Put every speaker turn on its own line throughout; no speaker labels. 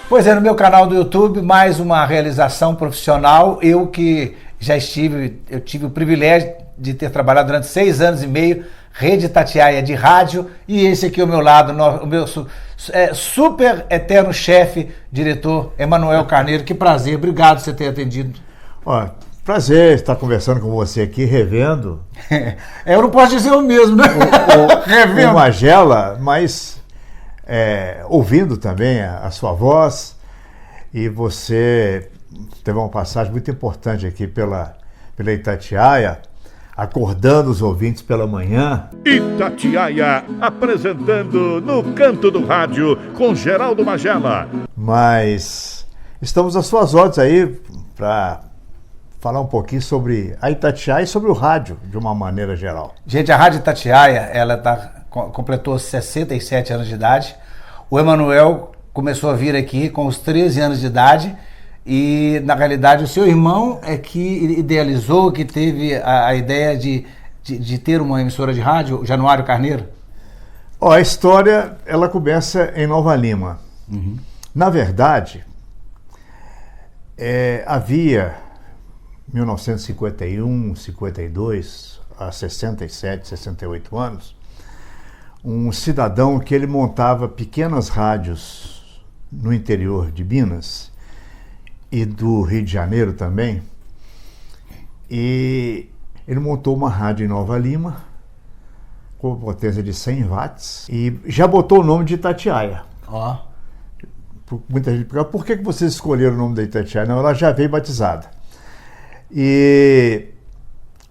Pois é, no meu canal do YouTube, mais uma realização profissional. Eu tive o privilégio de ter trabalhado durante 6 anos e meio, Rede Itatiaia de rádio, e esse aqui ao meu lado, o meu super eterno chefe, diretor Emanuel Carneiro. Que prazer, obrigado por você ter atendido.
Ó, prazer estar conversando com você aqui, revendo.
Eu não posso dizer o mesmo, né?
Revendo. O Magela, mas ouvindo também a sua voz, e você teve uma passagem muito importante aqui pela Itatiaia, acordando os ouvintes pela manhã.
Itatiaia apresentando No Canto do Rádio com Geraldo Magela.
Mas estamos às suas ordens aí para falar um pouquinho sobre a Itatiaia e sobre o rádio de uma maneira geral.
Gente, a Rádio Itatiaia, ela completou 67 anos de idade. O Emanuel começou a vir aqui com os 13 anos de idade. E, na realidade, o seu irmão é que idealizou, que teve a ideia de ter uma emissora de rádio, o Januário Carneiro?
Ó, a história, ela começa em Nova Lima.
Uhum.
Na verdade, havia, 1951, 52, há 67, 68 anos, um cidadão que ele montava pequenas rádios no interior de Minas e do Rio de Janeiro também, e ele montou uma rádio em Nova Lima com potência de 100 watts e já botou o nome de Itatiaia.
Ó.
Muita gente pergunta, por que vocês escolheram o nome da Itatiaia? Não, ela já veio batizada. E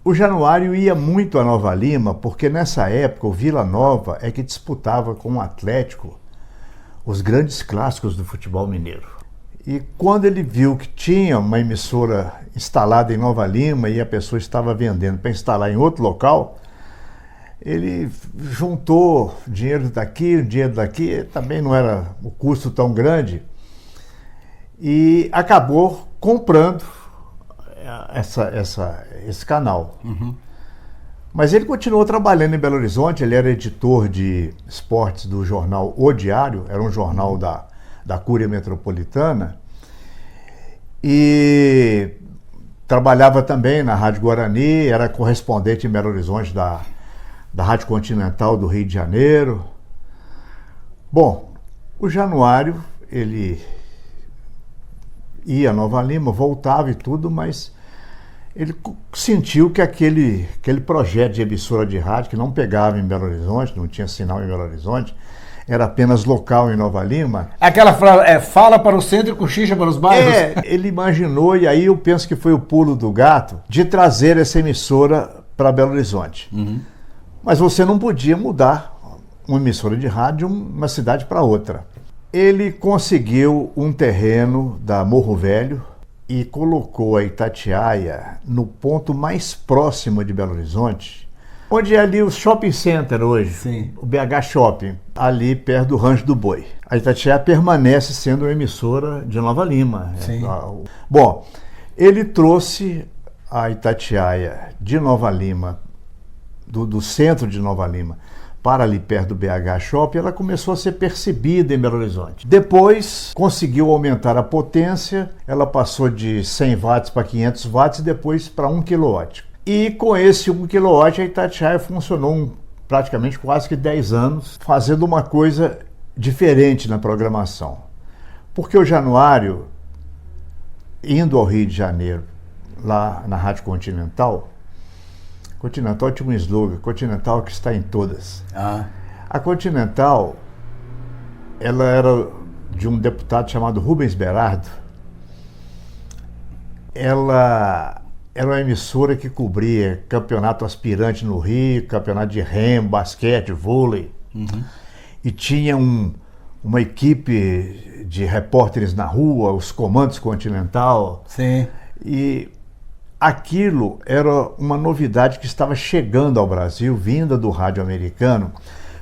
o Januário ia muito a Nova Lima, porque nessa época o Vila Nova é que disputava com o Atlético os grandes clássicos do futebol mineiro. E quando ele viu que tinha uma emissora instalada em Nova Lima e a pessoa estava vendendo para instalar em outro local, ele juntou dinheiro daqui, também não era o custo tão grande, e acabou comprando esse canal.
Uhum.
Mas ele continuou trabalhando em Belo Horizonte, ele era editor de esportes do jornal O Diário, era um jornal da Cúria Metropolitana, e trabalhava também na Rádio Guarani, era correspondente em Belo Horizonte da Rádio Continental do Rio de Janeiro. Bom, o Januário, ele ia a Nova Lima, voltava e tudo, mas ele sentiu que aquele projeto de emissora de rádio, que não pegava em Belo Horizonte, não tinha sinal em Belo Horizonte, era apenas local em Nova Lima.
Aquela fala para o centro e cochicha para os bairros.
Ele imaginou, e aí eu penso que foi o pulo do gato, de trazer essa emissora para Belo Horizonte.
Uhum.
Mas você não podia mudar uma emissora de rádio de uma cidade para outra. Ele conseguiu um terreno da Morro Velho e colocou a Itatiaia no ponto mais próximo de Belo Horizonte, onde é ali o shopping center hoje.
Sim.
O BH Shopping, ali perto do Rancho do Boi. A Itatiaia permanece sendo uma emissora de Nova Lima.
Sim.
Bom, ele trouxe a Itatiaia de Nova Lima, do centro de Nova Lima, para ali perto do BH Shopping, ela começou a ser percebida em Belo Horizonte. Depois, conseguiu aumentar a potência, ela passou de 100 watts para 500 watts e depois para 1 kW. E com esse 1 kW, a Itatiaia funcionou praticamente quase que 10 anos, fazendo uma coisa diferente na programação. Porque o Januário, indo ao Rio de Janeiro, lá na Rádio Continental tinha um slogan, Continental que está em todas.
Ah.
A Continental, ela era de um deputado chamado Rubens Berardo. Ela era uma emissora que cobria campeonato aspirante no Rio, campeonato de remo, basquete, vôlei.
Uhum.
E tinha uma equipe de repórteres na rua, os Comandos Continental.
Sim.
E aquilo era uma novidade que estava chegando ao Brasil, vinda do rádio americano,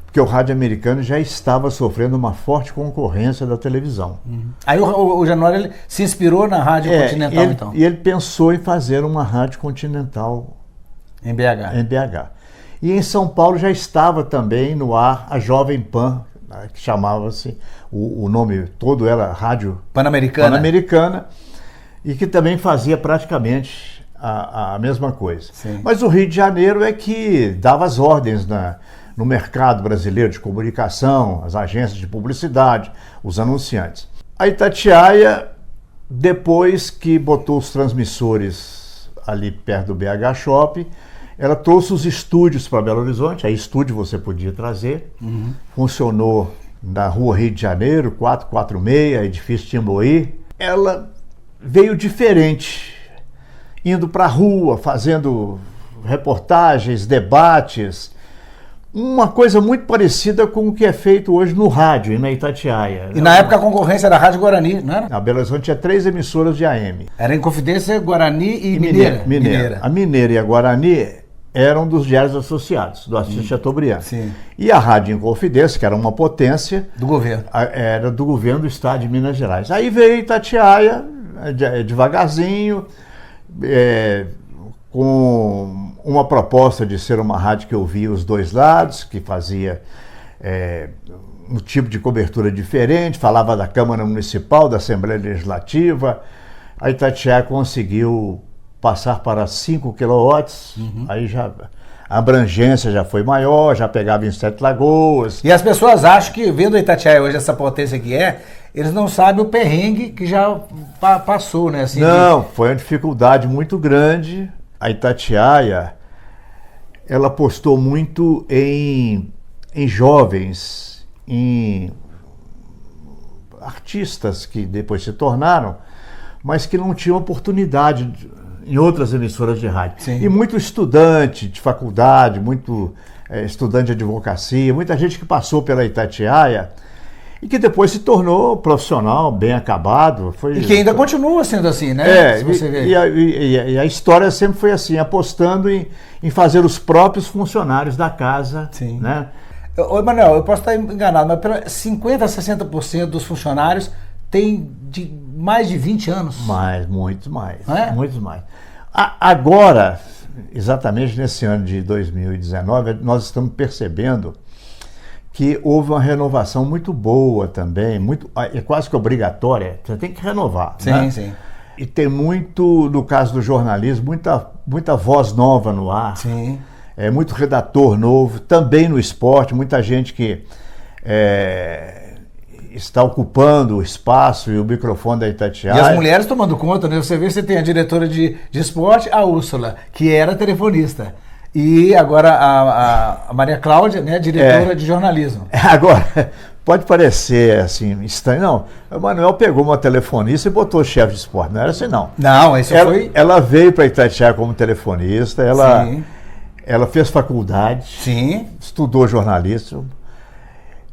porque o rádio americano já estava sofrendo uma forte concorrência da televisão.
Uhum. Aí o Januário ele se inspirou na Rádio Continental, então?
E ele pensou em fazer uma Rádio Continental
em BH.
E em São Paulo já estava também no ar a Jovem Pan, que chamava-se, o nome todo era Rádio Pan-Americana, e que também fazia praticamente a mesma coisa.
Sim.
Mas o Rio de Janeiro é que dava as ordens no mercado brasileiro de comunicação, as agências de publicidade, os anunciantes. A Itatiaia, depois que botou os transmissores ali perto do BH Shopping, ela trouxe os estúdios para Belo Horizonte, aí estúdio você podia trazer, funcionou na rua Rio de Janeiro, 446, edifício Timboí. Ela veio diferente, indo para a rua, fazendo reportagens, debates, uma coisa muito parecida com o que é feito hoje no rádio e na Itatiaia.
E na época a concorrência era a Rádio Guarani, não era?
Na Belo Horizonte tinha 3 emissoras de AM.
Era Inconfidência, Guarani e Mineira.
A Mineira e a Guarani eram dos diários associados, do Assis Chateaubriand.
Sim.
E a Rádio Inconfidência, que era uma potência,
Do governo.
era do governo do estado de Minas Gerais. Aí veio Itatiaia, devagarzinho, com uma proposta de ser uma rádio que ouvia os dois lados, que fazia um tipo de cobertura diferente, falava da Câmara Municipal, da Assembleia Legislativa. A Itatiaia conseguiu passar para 5 kW, aí já a abrangência já foi maior, já pegava em 7 Lagoas.
E as pessoas acham que, vendo a Itatiaia hoje, essa potência que eles não sabem o perrengue que já passou, né? Assim,
Não, foi uma dificuldade muito grande. A Itatiaia, ela apostou muito em jovens, em artistas que depois se tornaram, mas que não tinham oportunidade em outras emissoras de rádio.
Sim.
E muito estudante de faculdade, muito estudante de advocacia, muita gente que passou pela Itatiaia e que depois se tornou profissional, bem acabado.
E que ainda continua sendo assim, né? Se você ver.
E a história sempre foi assim, apostando em fazer os próprios funcionários da casa.
Sim.
Né?
Ô, Emanuel, eu posso estar enganado, mas 50% a 60% dos funcionários têm mais de 20 anos.
Muitos mais.
É?
Muitos mais. Agora, exatamente nesse ano de 2019, nós estamos percebendo que houve uma renovação muito boa também, é quase que obrigatória, você tem que renovar.
Sim,
né?
sim.
E tem muito, no caso do jornalismo, muita voz nova no ar.
Sim.
Muito redator novo, também no esporte, muita gente que está ocupando o espaço e o microfone da Itatiaia.
E as mulheres tomando conta, né? Você tem a diretora de esporte, a Úrsula, que era telefonista. E agora a Maria Cláudia, né, diretora de jornalismo.
Agora, pode parecer assim, estranho. Não, o Manuel pegou uma telefonista e botou o chefe de esporte. Não era assim, não.
Não, isso foi...
Ela veio para Itatiaia como telefonista, ela fez faculdade,
Sim.
estudou jornalismo,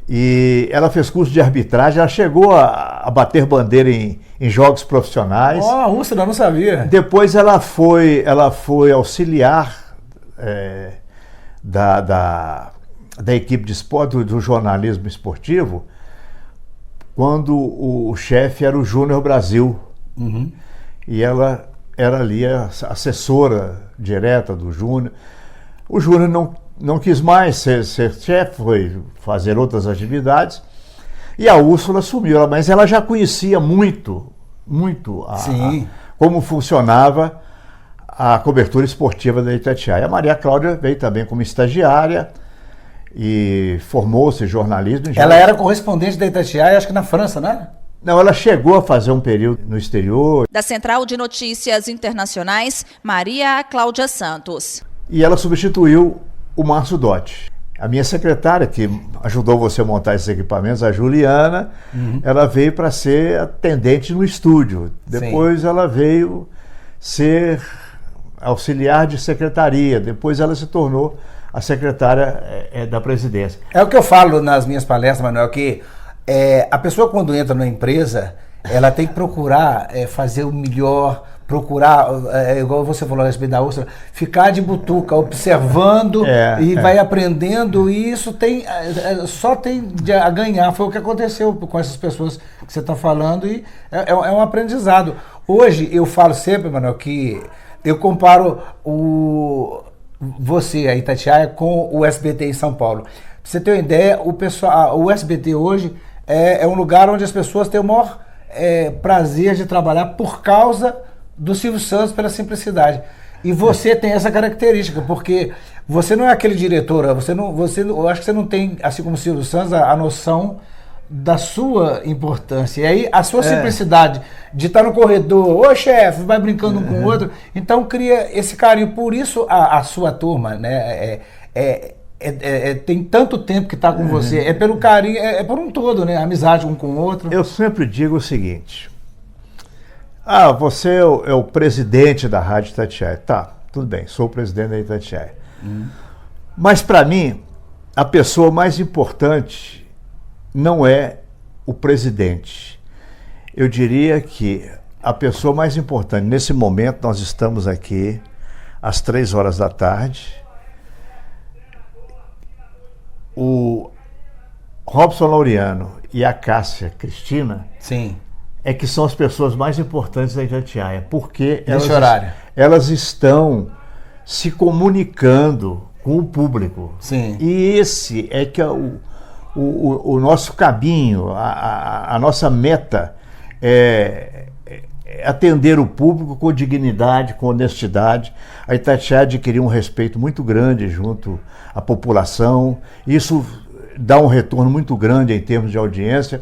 e ela fez curso de arbitragem, ela chegou a bater bandeira em jogos profissionais.
A Úrsula, eu não sabia.
Depois ela foi auxiliar da equipe de esporte, do jornalismo esportivo, quando o chefe era o Júnior Brasil. E ela era ali a assessora direta do Júnior. O Júnior não quis mais ser chefe, foi fazer outras atividades, e a Úrsula assumiu, mas ela já conhecia muito como funcionava a cobertura esportiva da Itatiaia. A Maria Cláudia veio também como estagiária e formou-se em jornalismo.
Ela era correspondente da Itatiaia, acho que na França, né?
Não, ela chegou a fazer um período no exterior.
Da Central de Notícias Internacionais, Maria Cláudia Santos.
E ela substituiu o Márcio Dotti. A minha secretária, que ajudou você a montar esses equipamentos, a Juliana, ela veio para ser atendente no estúdio. Depois ela veio ser auxiliar de secretaria. Depois ela se tornou a secretária da presidência.
É o que eu falo nas minhas palestras, Manuel, que a pessoa quando entra numa empresa, ela tem que procurar fazer o melhor, procurar, igual você falou a respeito da Úrsula, ficar de butuca, observando vai aprendendo, e isso só tem a ganhar. Foi o que aconteceu com essas pessoas que você está falando, e é um aprendizado. Hoje eu falo sempre, Manuel, que eu comparo você, a Itatiaia, com o SBT em São Paulo. você ter uma ideia, o SBT hoje é um lugar onde as pessoas têm o maior prazer de trabalhar por causa do Silvio Santos, pela simplicidade. E você tem essa característica, porque você não é aquele diretor, eu acho que você não tem, assim como o Silvio Santos, a noção da sua importância. E aí a sua simplicidade de estar no corredor, ô chefe, vai brincando um com o outro, então cria esse carinho. Por isso a sua turma, né, tem tanto tempo que está com você, é pelo carinho, é por um todo, né, amizade um com o outro.
Eu sempre digo o seguinte, você é o presidente da Rádio Itatiaia. Tá, tudo bem, sou o presidente da Itatiaia. Mas para mim, a pessoa mais importante não é o presidente. Eu diria que a pessoa mais importante, nesse momento nós estamos aqui às 3 horas da tarde, o Robson Laureano e a Cássia Cristina,
sim,
é que são as pessoas mais importantes da Itatiaia, porque elas estão se comunicando com o público.
Sim.
E esse é que é o nosso caminho, a nossa meta é atender o público com dignidade, com honestidade. A Itatiaia adquiriu um respeito muito grande junto à população. Isso dá um retorno muito grande em termos de audiência,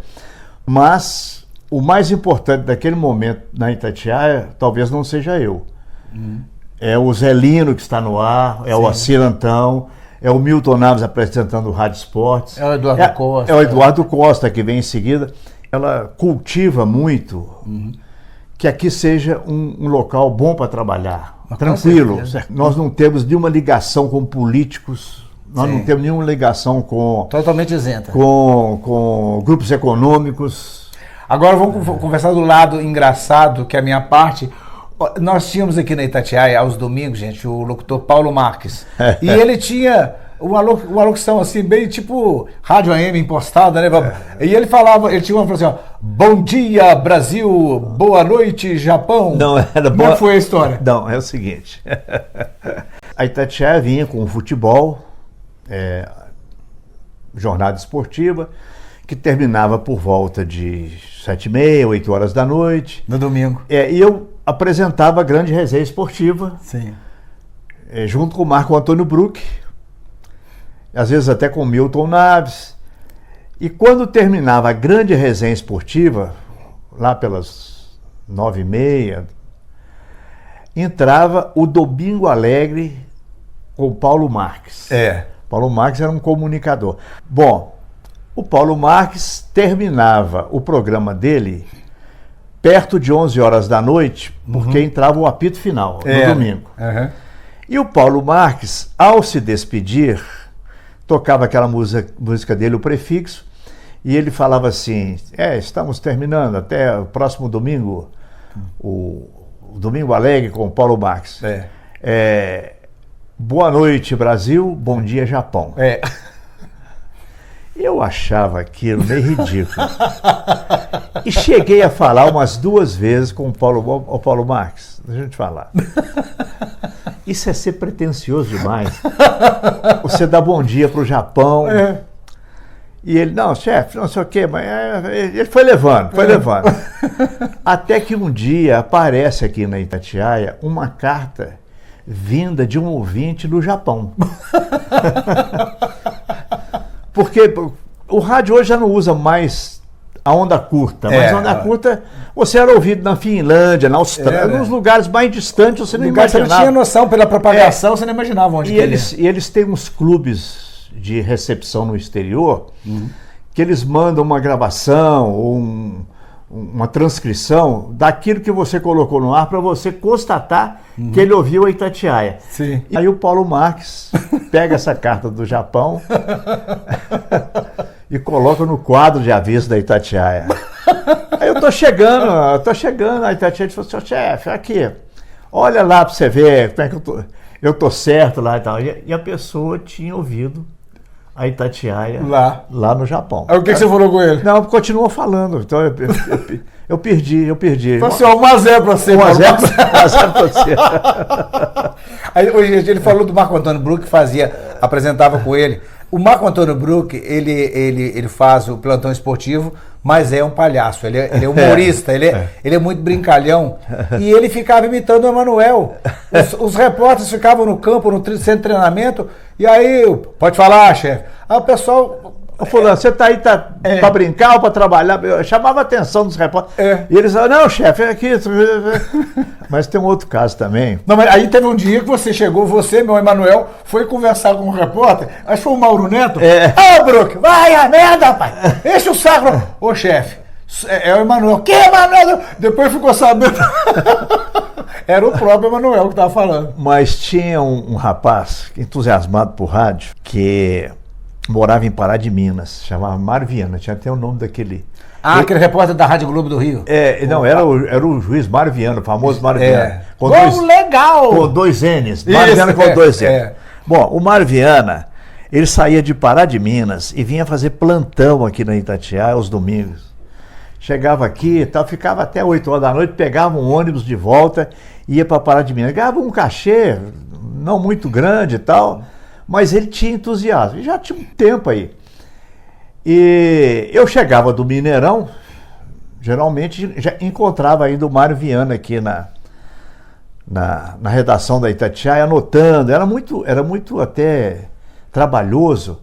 mas o mais importante daquele momento na Itatiaia talvez não seja eu. É o Zelino que está no ar, é o Acir Antão, é o Milton Naves apresentando o Rádio Esportes.
É o Eduardo Costa.
É o Eduardo Costa que vem em seguida. Ela cultiva muito que aqui seja um local bom para trabalhar, tranquilo. Nós não temos nenhuma ligação com políticos, nós não temos nenhuma ligação com...
Totalmente isenta.
Com grupos econômicos.
Agora vamos conversar do lado engraçado, que é a minha parte. Nós tínhamos aqui na Itatiaia, aos domingos, gente, o locutor Paulo Marques. E ele tinha uma locução assim, bem tipo rádio AM impostada, né? E ele tinha uma frase assim, ó, bom dia, Brasil, boa noite, Japão.
Não, era
Como foi a história?
Não, é o seguinte. A Itatiaia vinha com o futebol, jornada esportiva, que terminava por volta de 7h30, 8 horas da noite.
No domingo.
E eu apresentava a grande resenha esportiva,
sim,
junto com o Marco Antônio Bruck, às vezes até com o Milton Naves. E quando terminava a grande resenha esportiva, lá pelas 9h30, entrava o Domingo Alegre com o Paulo Marques. Paulo Marques era um comunicador. Bom, o Paulo Marques terminava o programa dele perto de 11 horas da noite, porque entrava o apito final no domingo. E o Paulo Marques, ao se despedir, tocava aquela música dele, o prefixo, e ele falava assim, estamos terminando, até o próximo domingo, o Domingo Alegre com o Paulo Marques. Boa noite, Brasil, bom dia, Japão. Eu achava aquilo meio ridículo. E cheguei a falar umas 2 vezes com o Paulo Marques. Deixa eu te falar. Isso é ser pretensioso demais. Você dá bom dia pro Japão. E ele, não, chefe, não sei o quê, mas ele foi levando. Até que um dia aparece aqui na Itatiaia uma carta vinda de um ouvinte do Japão. Porque o rádio hoje já não usa mais a onda curta, mas a onda curta você era ouvido na Finlândia, na Austrália, nos lugares mais distantes, você não imaginava. Você não tinha
noção pela propagação, você não imaginava onde
e eles têm uns clubes de recepção no exterior que eles mandam uma gravação ou uma transcrição daquilo que você colocou no ar para você constatar que ele ouviu a Itatiaia.
Sim.
E aí o Paulo Marques pega essa carta do Japão e coloca no quadro de aviso da Itatiaia. Aí eu tô chegando, a Itatiaia falou assim, chefe, aqui, olha lá para você ver como é que eu tô certo lá e tal. E a pessoa tinha ouvido a Itatiaia lá no Japão.
Aí o que você falou com ele?
Não, continua falando. Então eu perdi.
Falei assim, 1-0 pra você.
1-0 pra você.
Aí, gente, ele falou do Marco Antônio Bruck, que apresentava com ele O Marco Antônio Bruck, ele faz o plantão esportivo, mas é um palhaço, ele é humorista, ele é muito brincalhão, e ele ficava imitando o Emanuel. Os repórteres ficavam no campo, no centro de treinamento, e aí, pode falar, chefe. Aí o pessoal...
Fulano, você tá aí pra brincar ou pra trabalhar? Eu chamava a atenção dos repórteres. E eles falavam, não, chefe, é aqui. Mas tem um outro caso também.
Não, mas aí teve um dia que você chegou, meu Emanuel, foi conversar com um repórter, acho que foi o Mauro Neto. Bruck, vai a merda, pai! Enche o saco. Ô, chefe, é o Emanuel. Que Emanuel? Depois ficou sabendo. Era o próprio Emanuel que tava falando.
Mas tinha um rapaz entusiasmado por rádio que morava em Pará de Minas, chamava Mário Viana, tinha até o nome daquele...
aquele repórter da Rádio Globo do Rio.
Não, era o juiz Mário Viana, o famoso Mário Viana.
Legal!
Com 2 N's, Mário Viana com 2 N's. Bom, o Mário Viana, ele saía de Pará de Minas e vinha fazer plantão aqui na Itatiaia aos domingos. Chegava aqui e tal, ficava até 8 horas da noite, pegava um ônibus de volta, ia para Pará de Minas. Ganhava um cachê, não muito grande e tal, mas ele tinha entusiasmo, e já tinha um tempo aí. E eu chegava do Mineirão, geralmente já encontrava ainda o Mário Viana aqui na redação da Itatiaia, anotando. Era muito até trabalhoso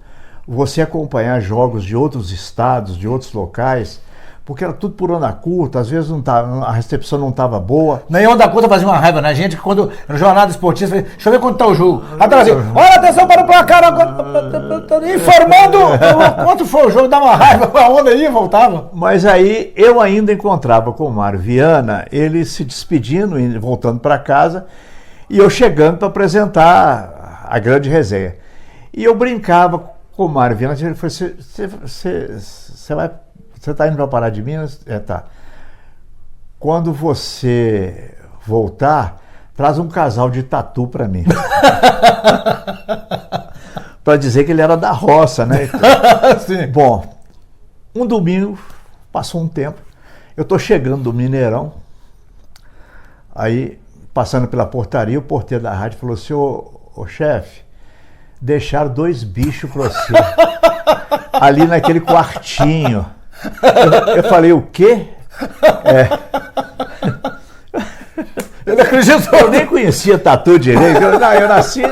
você acompanhar jogos de outros estados, de outros locais, porque era tudo por onda curta, às vezes a recepção não estava boa.
Nem onda curta fazia uma raiva, né? Gente, quando no jornada esportista, deixa eu ver quanto tá o jogo. Até assim, olha, atenção para o placar, informando quanto foi o jogo, dava uma raiva, a onda aí voltava.
Mas aí eu ainda encontrava com o Mário Viana, ele se despedindo, voltando para casa, e eu chegando para apresentar a grande resenha. E eu brincava com o Mário Viana, ele falou, você está indo para Pará de Minas? Tá. Quando você voltar, traz um casal de tatu para mim. Para dizer que ele era da roça, né?
Sim.
Bom, um domingo, passou um tempo, eu estou chegando do Mineirão, aí, passando pela portaria, o porteiro da rádio falou assim, ô chefe, deixaram 2 bichos para você, ali naquele quartinho. Eu falei, o quê?
Ele acreditou.
Eu nem conhecia tatu direito. Eu nasci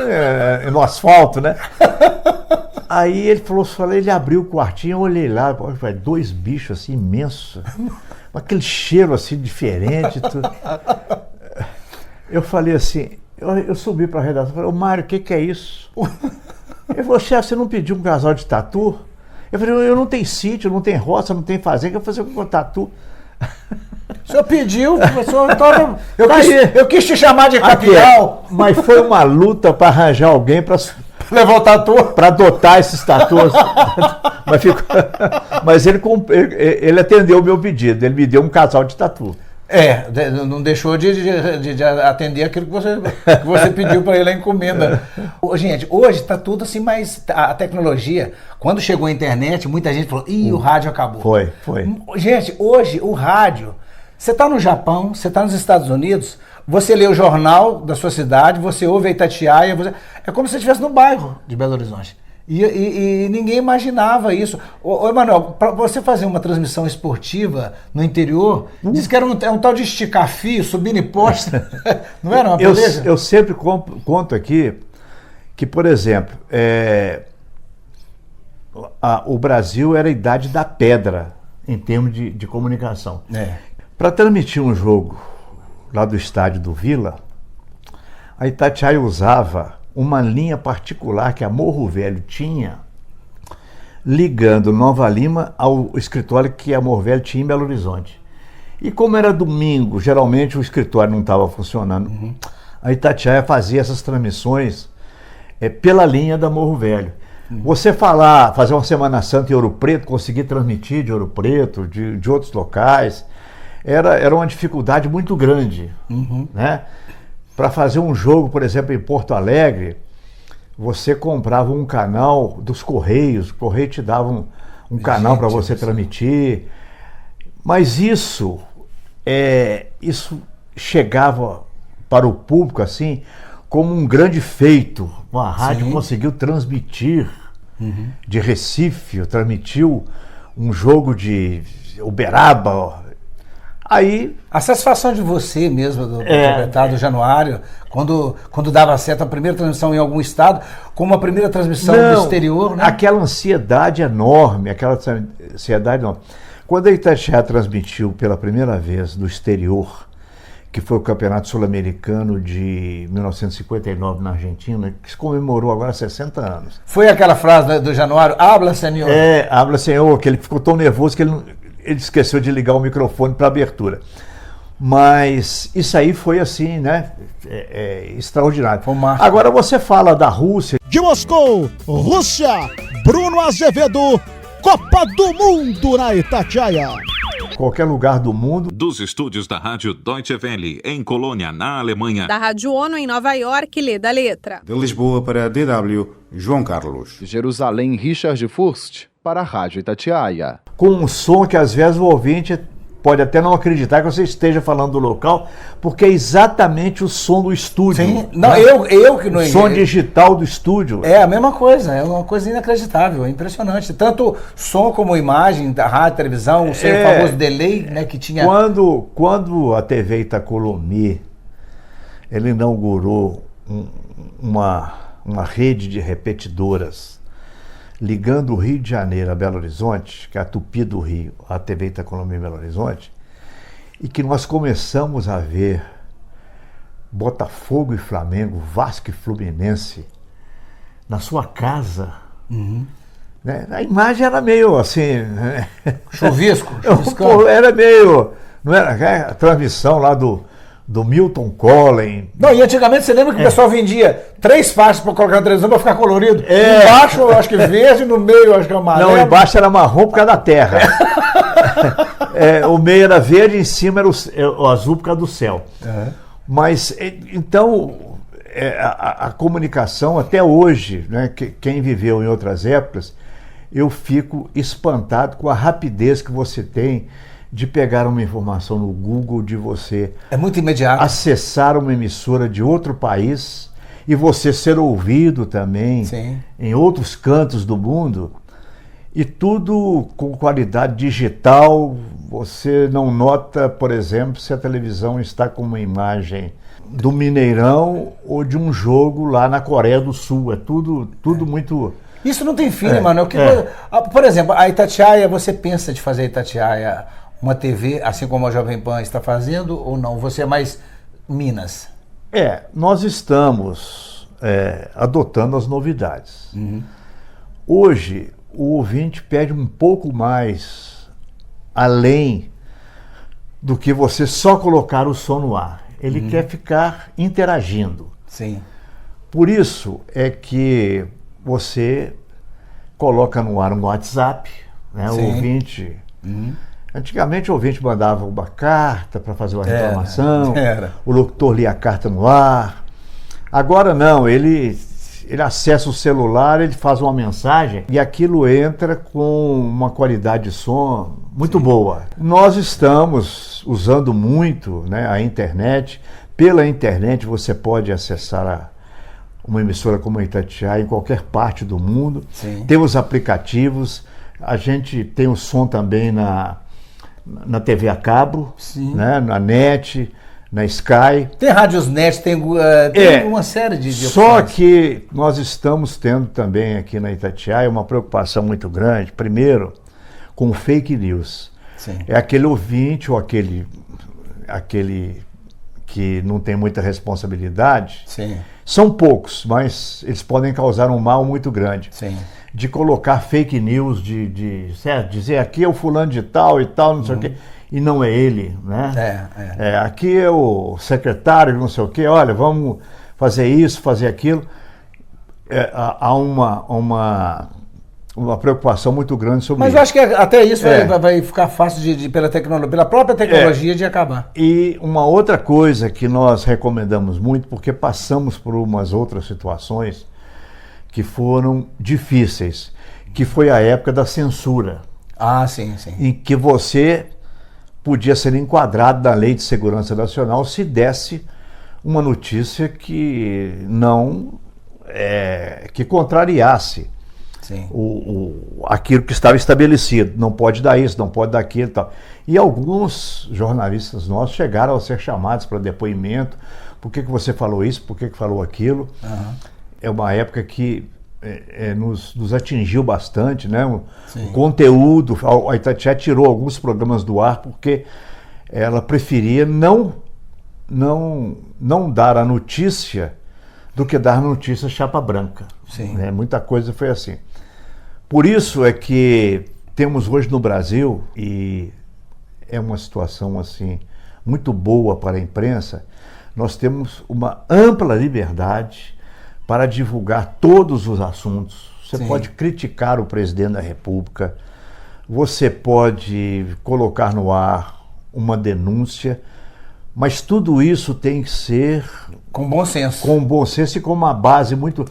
no asfalto, né? Aí ele falou, ele abriu o quartinho, eu olhei lá, 2 bichos assim, imensos, aquele cheiro assim, diferente. Tudo. Eu falei assim, eu subi para a redação, falei, Mário, o que é isso? Ele falou, chefe, você não pediu um casal de tatu? Eu falei, eu não tenho sítio, não tenho roça, não tenho fazenda, eu vou fazer com tatu.
O senhor pediu, professor, então eu quis te chamar de capital.
Mas foi uma luta para arranjar alguém para
levar o tatu,
para adotar esses tatus. Mas ele atendeu o meu pedido, ele me deu um casal de tatu.
Não deixou de atender aquilo que você pediu para ele, a encomenda. Gente, hoje está tudo assim, mas a tecnologia, quando chegou a internet, muita gente falou, o rádio acabou.
Foi.
Gente, hoje o rádio, você está no Japão, você está nos Estados Unidos, você lê o jornal da sua cidade, você ouve a Itatiaia, é como se você estivesse no bairro de Belo Horizonte. E ninguém imaginava isso. Ô Emanuel, para você fazer uma transmissão esportiva no interior, diz que era um tal de esticar fio, subir em poste. Não era uma beleza?
Eu sempre conto aqui que, por exemplo, o Brasil era a idade da pedra em termos de comunicação. Para transmitir um jogo lá do estádio do Vila, a Itatiaia usava uma linha particular que a Morro Velho tinha, ligando Nova Lima ao escritório que a Morro Velho tinha em Belo Horizonte. E como era domingo, geralmente o escritório não estava funcionando, a Itatiaia fazia essas transmissões pela linha da Morro Velho. Você fazer uma Semana Santa em Ouro Preto, conseguir transmitir de Ouro Preto, de outros locais, era uma dificuldade muito grande, né? Para fazer um jogo, por exemplo, em Porto Alegre, você comprava um canal dos Correios, o Correio te dava um canal para você transmitir. Mas isso chegava para o público assim como um grande feito. A rádio conseguiu transmitir de Recife, transmitiu um jogo de Uberaba. Aí
a satisfação de você mesmo, do proprietário do Januário, quando dava certo a primeira transmissão em algum estado, como a primeira transmissão do exterior, né?
Aquela ansiedade enorme, Quando a Itatiaia transmitiu pela primeira vez do exterior, que foi o Campeonato Sul-Americano de 1959 na Argentina, que se comemorou agora 60 anos.
Foi aquela frase do Januário, habla, senhor.
Habla, senhor, que ele ficou tão nervoso que ele esqueceu de ligar o microfone para abertura. Mas isso aí foi assim, né? Extraordinário. Agora você fala da Rússia.
De Moscou, Rússia, Bruno Azevedo, Copa do Mundo na Itatiaia.
Qualquer lugar do mundo.
Dos estúdios da Rádio Deutsche Welle, em Colônia, na Alemanha.
Da Rádio ONU, em Nova York, Leda Letra.
De Lisboa para a DW, João Carlos.
De Jerusalém, Richard Furst, para a Rádio Itatiaia.
Com um som que às vezes o ouvinte pode até não acreditar que você esteja falando do local, porque é exatamente o som do estúdio.
Sim, não, né? eu que não...
O som digital do estúdio.
É a mesma coisa, é uma coisa inacreditável, é impressionante. Tanto som como imagem da rádio, televisão, o seu famoso delay, né, que tinha...
Quando a TV Itacolomi, ele inaugurou uma rede de repetidoras ligando o Rio de Janeiro a Belo Horizonte, que é a Tupi do Rio, a TV Itacolomi em Belo Horizonte, e que nós começamos a ver Botafogo e Flamengo, Vasco e Fluminense na sua casa. Né? A imagem era meio assim... Né?
Chuvisco.
Era meio... Não era a transmissão lá do Milton Collin.
Não, e antigamente você lembra que o pessoal vendia 3 faixas para colocar na televisão para ficar colorido? Embaixo, eu acho que verde, no meio, eu acho que é amarelo.
Não, embaixo era marrom por causa da terra. O meio era verde, em cima era o azul por causa do céu. Mas, então, a comunicação, até hoje, né, quem viveu em outras épocas, eu fico espantado com a rapidez que você tem de pegar uma informação no Google, de você...
É muito imediato.
Acessar uma emissora de outro país e você ser ouvido também.
Sim.
Em outros cantos do mundo. E tudo com qualidade digital. Você não nota, por exemplo, se a televisão está com uma imagem do Mineirão ou de um jogo lá na Coreia do Sul. É tudo muito...
Isso não tem fim, Manoel. Por exemplo, a Itatiaia, você pensa de fazer a Itatiaia uma TV, assim como a Jovem Pan está fazendo, ou não? Você é mais Minas?
Nós estamos adotando as novidades. Hoje, o ouvinte pede um pouco mais além do que você só colocar o som no ar. Ele quer ficar interagindo.
Sim.
Por isso é que você coloca no ar um WhatsApp, né? O ouvinte... Antigamente o ouvinte mandava uma carta para fazer uma reclamação, o locutor lia a carta no ar. Agora não, ele acessa o celular, ele faz uma mensagem e aquilo entra com uma qualidade de som muito boa. Nós estamos usando muito, né, a internet. Pela internet você pode acessar uma emissora como a Itatiaia em qualquer parte do mundo.
Sim.
Tem os aplicativos, a gente tem o som também na TV a cabo, né, na NET, na Sky.
Tem rádios NET, tem uma série de
Só que nós estamos tendo também aqui na Itatiaia uma preocupação muito grande, primeiro, com o fake news.
Sim.
É aquele ouvinte ou aquele que não tem muita responsabilidade.
Sim.
São poucos, mas eles podem causar um mal muito grande.
Sim.
De colocar fake news, certo? Dizer aqui é o fulano de tal e tal, não sei o quê, e não é ele, né? Aqui é o secretário, não sei o quê, olha, vamos fazer isso, fazer aquilo. Há uma preocupação muito grande sobre isso.
Mas eu acho que até isso vai ficar fácil pela própria tecnologia de acabar.
E uma outra coisa que nós recomendamos muito, porque passamos por umas outras situações que foram difíceis, que foi a época da censura.
Ah, sim.
Em que você podia ser enquadrado na Lei de Segurança Nacional se desse uma notícia que contrariasse
Sim.
Aquilo que estava estabelecido. Não pode dar isso, não pode dar aquilo e tal. E alguns jornalistas nossos chegaram a ser chamados para depoimento. Por que você falou isso? Por que falou aquilo? Uhum. É uma época que nos atingiu bastante, né? O conteúdo. A Itatiaia tirou alguns programas do ar porque ela preferia não dar a notícia do que dar notícia chapa branca.
Sim.
Né? Muita coisa foi assim. Por isso é que temos hoje no Brasil, e é uma situação assim muito boa para a imprensa, nós temos uma ampla liberdade para divulgar todos os assuntos. Você pode criticar o presidente da República, você pode colocar no ar uma denúncia, mas tudo isso tem que ser
com bom senso.
Com bom senso e com uma base muito...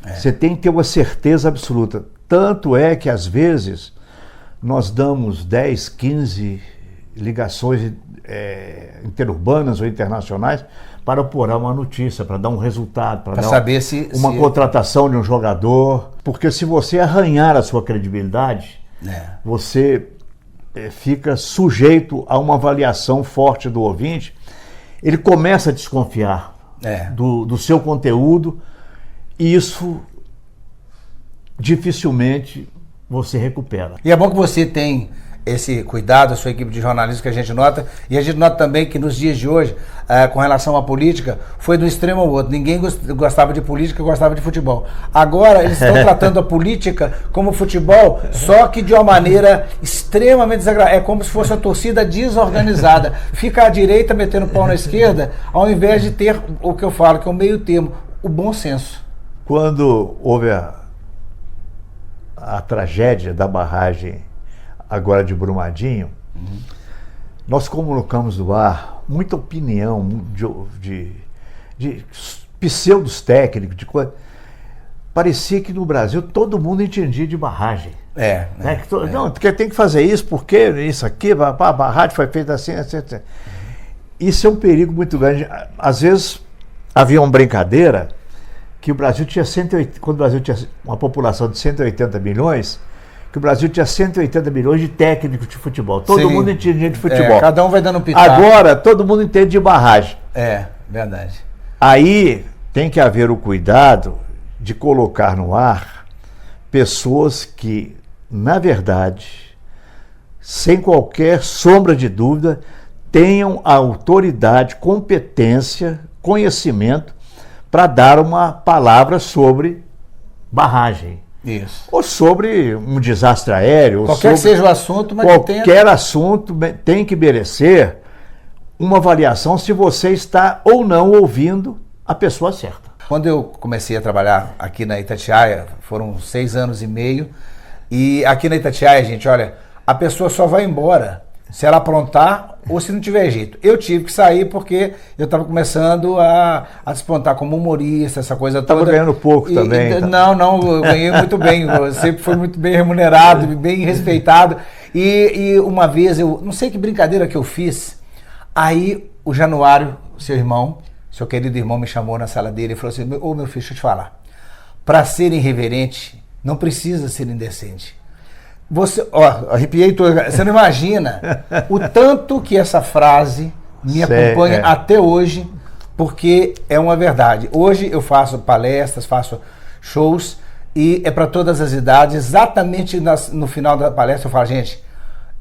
Você tem que ter uma certeza absoluta. Tanto é que, às vezes, nós damos 10, 15 ligações interurbanas ou internacionais para apurar uma notícia, para dar um resultado, para dar
saber
uma contratação de um jogador. Porque se você arranhar a sua credibilidade, você fica sujeito a uma avaliação forte do ouvinte. Ele começa a desconfiar do seu conteúdo, e isso dificilmente você recupera.
E é bom que você tem esse cuidado, a sua equipe de jornalistas, que a gente nota, e a gente nota também que nos dias de hoje, com relação à política, foi do extremo ao outro. Ninguém gostava de política, gostava de futebol. Agora eles estão tratando a política como futebol, só que de uma maneira extremamente desagradável. É como se fosse uma torcida desorganizada. Fica à direita metendo pau na esquerda, ao invés de ter o que eu falo, que é o meio termo, o bom senso.
Quando houve a tragédia da barragem agora de Brumadinho, nós colocamos no ar muita opinião de pseudos técnicos, de coisa. Parecia que no Brasil todo mundo entendia de barragem. Não, porque tem que fazer isso, porque isso aqui, a barragem foi feita assim, assim. Isso é um perigo muito grande. Às vezes havia uma brincadeira que o Brasil tinha quando o Brasil tinha uma população de 180 milhões, que o Brasil tinha 180 milhões de técnicos de futebol. Todo mundo entendia de futebol.
Cada um vai dando um pitaco.
Agora, todo mundo entende de barragem.
Verdade.
Aí tem que haver o cuidado de colocar no ar pessoas que, na verdade, sem qualquer sombra de dúvida, tenham a autoridade, competência, conhecimento para dar uma palavra sobre barragem.
Isso.
Ou sobre um desastre aéreo.
Qualquer que seja o assunto, mas
qualquer assunto tem que merecer uma avaliação se você está ou não ouvindo a pessoa certa.
Quando eu comecei a trabalhar aqui na Itatiaia, foram 6 anos e meio, e aqui na Itatiaia, gente, olha, a pessoa só vai embora se ela aprontar ou se não tiver jeito. Eu tive que sair porque eu estava começando a despontar como humorista, essa coisa toda.
Estava ganhando pouco também.
Não, eu ganhei muito bem. Eu sempre fui muito bem remunerado, bem respeitado. E uma vez, eu não sei que brincadeira que eu fiz, aí o Januário, seu querido irmão, me chamou na sala dele e falou assim: ô meu filho, deixa eu te falar, para ser irreverente, não precisa ser indecente. Você, arrepiei tudo. Você não imagina o tanto que essa frase me acompanha até hoje, porque é uma verdade. Hoje eu faço palestras, faço shows, e é para todas as idades. Exatamente no final da palestra eu falo, gente,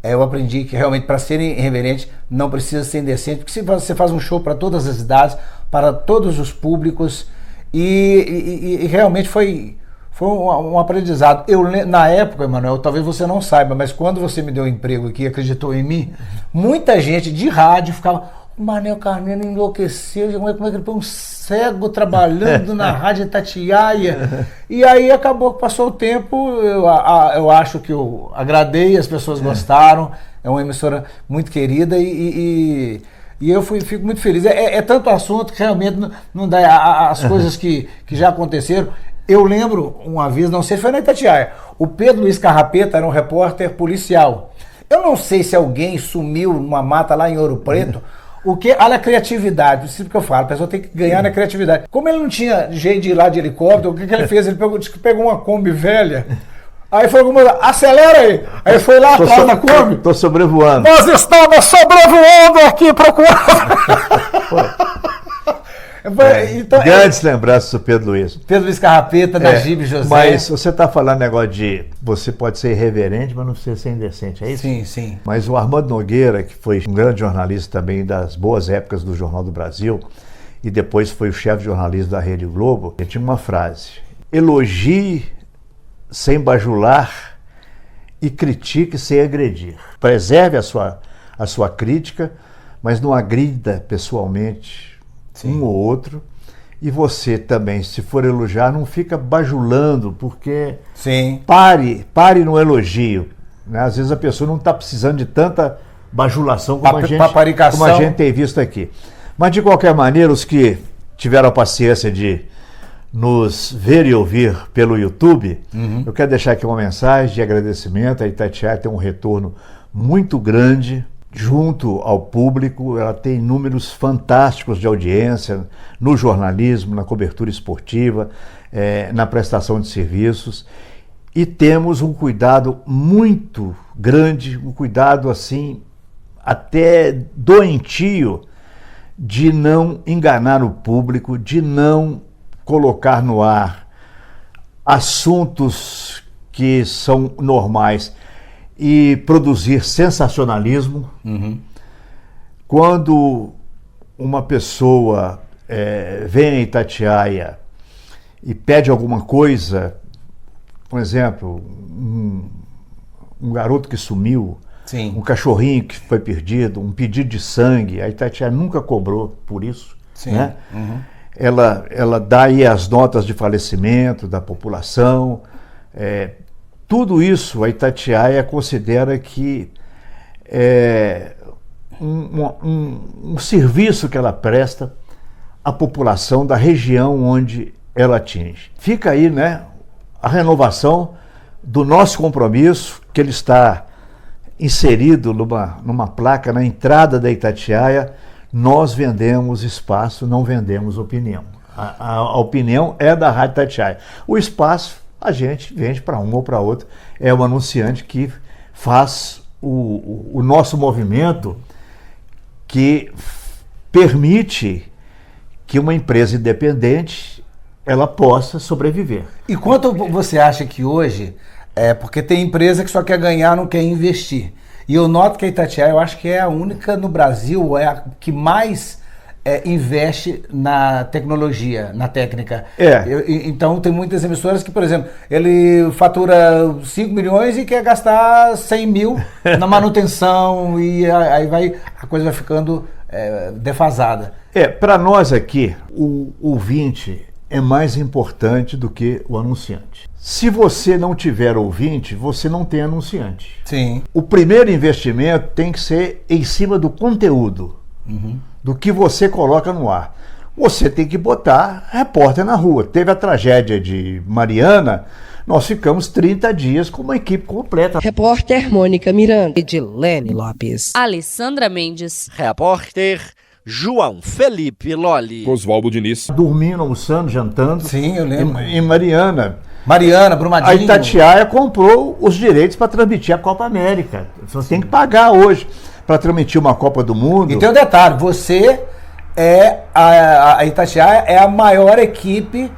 eu aprendi que realmente para ser irreverente não precisa ser indecente, porque se você faz um show para todas as idades, para todos os públicos, e realmente foi um aprendizado. Na época, Emanuel, talvez você não saiba, mas quando você me deu um emprego aqui, acreditou em mim, muita gente de rádio ficava: o Manel Carneiro enlouqueceu, como é que ele foi um cego trabalhando na Rádio Itatiaia? E aí acabou que passou o tempo, eu acho que eu agradei, as pessoas gostaram, é uma emissora muito querida e eu fico muito feliz. É tanto assunto que realmente não dá, as coisas que já aconteceram. Eu lembro uma vez, não sei se foi na Itatiaia, o Pedro Luiz Carrapeta era um repórter policial. Eu não sei se alguém sumiu numa mata lá em Ouro Preto, olha a criatividade, isso que eu falo, a pessoa tem que ganhar na criatividade. Como ele não tinha jeito de ir lá de helicóptero, o que ele fez? Ele pegou uma Kombi velha, Aí foi como, acelera aí. Aí foi lá atrás da Kombi.
Tô sobrevoando.
Nós estamos sobrevoando aqui procurando. Então,
grandes lembranças do Pedro Luiz.
Pedro Luiz Carrapeta, Najib José.
Mas você está falando negócio de você pode ser irreverente, mas não precisa ser indecente, é isso?
Sim, sim.
Mas o Armando Nogueira, que foi um grande jornalista também das boas épocas do Jornal do Brasil, e depois foi o chefe de jornalismo da Rede Globo, ele tinha uma frase: elogie sem bajular e critique sem agredir. Preserve a sua crítica, mas não agrida pessoalmente um ou outro. E você também, se for elogiar, não fica bajulando, porque pare no elogio. Né? Às vezes a pessoa não está precisando de tanta bajulação como a gente tem visto aqui. Mas de qualquer maneira, os que tiveram a paciência de nos ver e ouvir pelo YouTube, eu quero deixar aqui uma mensagem de agradecimento. A Itatiaia tem um retorno muito grande junto ao público, ela tem números fantásticos de audiência no jornalismo, na cobertura esportiva, na prestação de serviços, e temos um cuidado muito grande, um cuidado assim até doentio, de não enganar o público, de não colocar no ar assuntos que são normais e produzir sensacionalismo. Quando uma pessoa vem a Itatiaia e pede alguma coisa, por exemplo, um garoto que sumiu, um cachorrinho que foi perdido, um pedido de sangue, a Itatiaia nunca cobrou por isso, né? Ela dá aí as notas de falecimento da população, tudo isso a Itatiaia considera que é um serviço que ela presta à população da região onde ela atinge. Fica aí, né, a renovação do nosso compromisso, que ele está inserido numa placa na entrada da Itatiaia. Nós vendemos espaço, não vendemos opinião. A opinião é da Rádio Itatiaia. O espaço a gente vende para um ou para outro. É o anunciante que faz o nosso movimento, que permite que uma empresa independente ela possa sobreviver.
E quanto você acha que hoje, porque tem empresa que só quer ganhar, não quer investir. E eu noto que a Itatiaia, eu acho que é a única no Brasil, é a que mais investe na tecnologia, na técnica. Então tem muitas emissoras que, por exemplo, ele fatura 5 milhões e quer gastar 100 mil na manutenção, e aí a coisa vai ficando defasada.
Para nós aqui, o ouvinte é mais importante do que o anunciante. Se você não tiver ouvinte, você não tem anunciante.
Sim.
O primeiro investimento tem que ser em cima do conteúdo, do que você coloca no ar. Você tem que botar repórter na rua. Teve a tragédia de Mariana, nós ficamos 30 dias com uma equipe completa.
Repórter Mônica Miranda. Edilene Lopes.
Alessandra Mendes.
Repórter João Felipe Lolli.
Oswaldo Diniz.
Dormindo, almoçando, jantando.
Sim, eu lembro.
Em Mariana,
Brumadinho.
A Itatiaia comprou os direitos para transmitir a Copa América. Você tem que pagar hoje para transmitir uma Copa do Mundo.
E tem um detalhe, você a Itatiaia é a maior equipe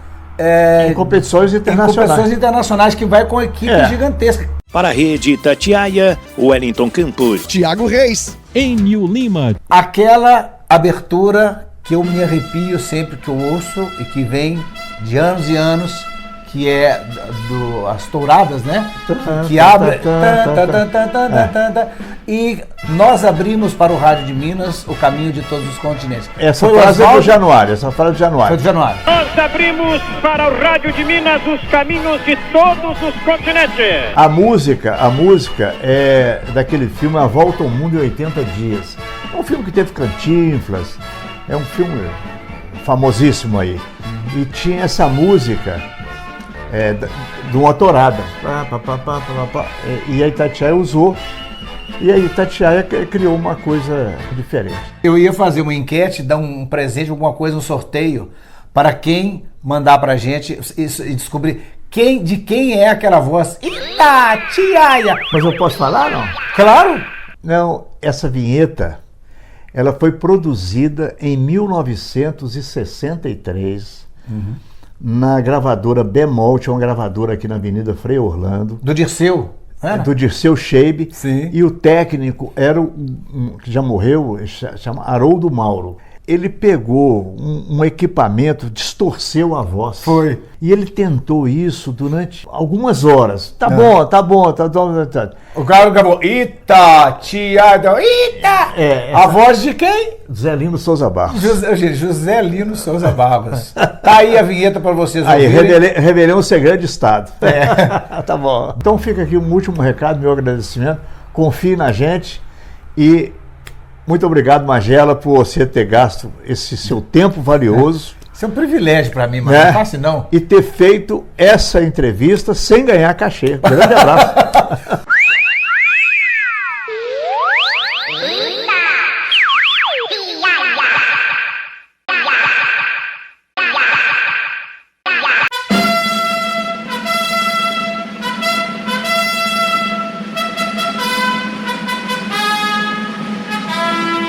em competições internacionais.
Que vai com equipe gigantesca.
Para a Rede Itatiaia, Wellington Campos.
Tiago Reis. Enio Lima.
Aquela abertura que eu me arrepio sempre que eu ouço e que vem de anos e anos, que é as touradas, né? Que abre. E nós abrimos para o Rádio de Minas o caminho de todos os continentes.
Essa frase é do Januário.
Foi do Januário.
Nós abrimos para o Rádio de Minas os caminhos de todos os continentes.
A música é daquele filme A Volta ao Mundo em 80 Dias. É um filme que teve Cantinflas, é um filme famosíssimo aí. E tinha essa música de uma tourada. E a Itatiaia usou, e a Itatiaia criou uma coisa diferente.
Eu ia fazer uma enquete, dar um presente, alguma coisa, um sorteio, para quem mandar pra gente e descobrir de quem é aquela voz. Itatiaia!
Mas eu posso falar, não?
Claro!
Não, essa vinheta, ela foi produzida em 1963, na gravadora Bemol, tinha uma gravadora aqui na Avenida Frei Orlando.
Do Dirceu?
Do Dirceu Scheibe.
Sim.
E o técnico era que já morreu, chama Haroldo Mauro. Ele pegou um equipamento, distorceu a voz.
Foi.
E ele tentou isso durante algumas horas. Tá bom.
O cara acabou. Itatiaia. A voz de quem?
Zé Lino Souza Barros.
José Lino Souza Barros. Tá aí a vinheta para vocês
aí,
ouvirem.
revelei um segredo de Estado. Tá bom. Então fica aqui um último recado, meu agradecimento. Confie na gente e muito obrigado, Magela, por você ter gasto esse seu tempo valioso.
Isso é um privilégio para mim, mas não é fácil não.
E ter feito essa entrevista sem ganhar cachê. Grande abraço.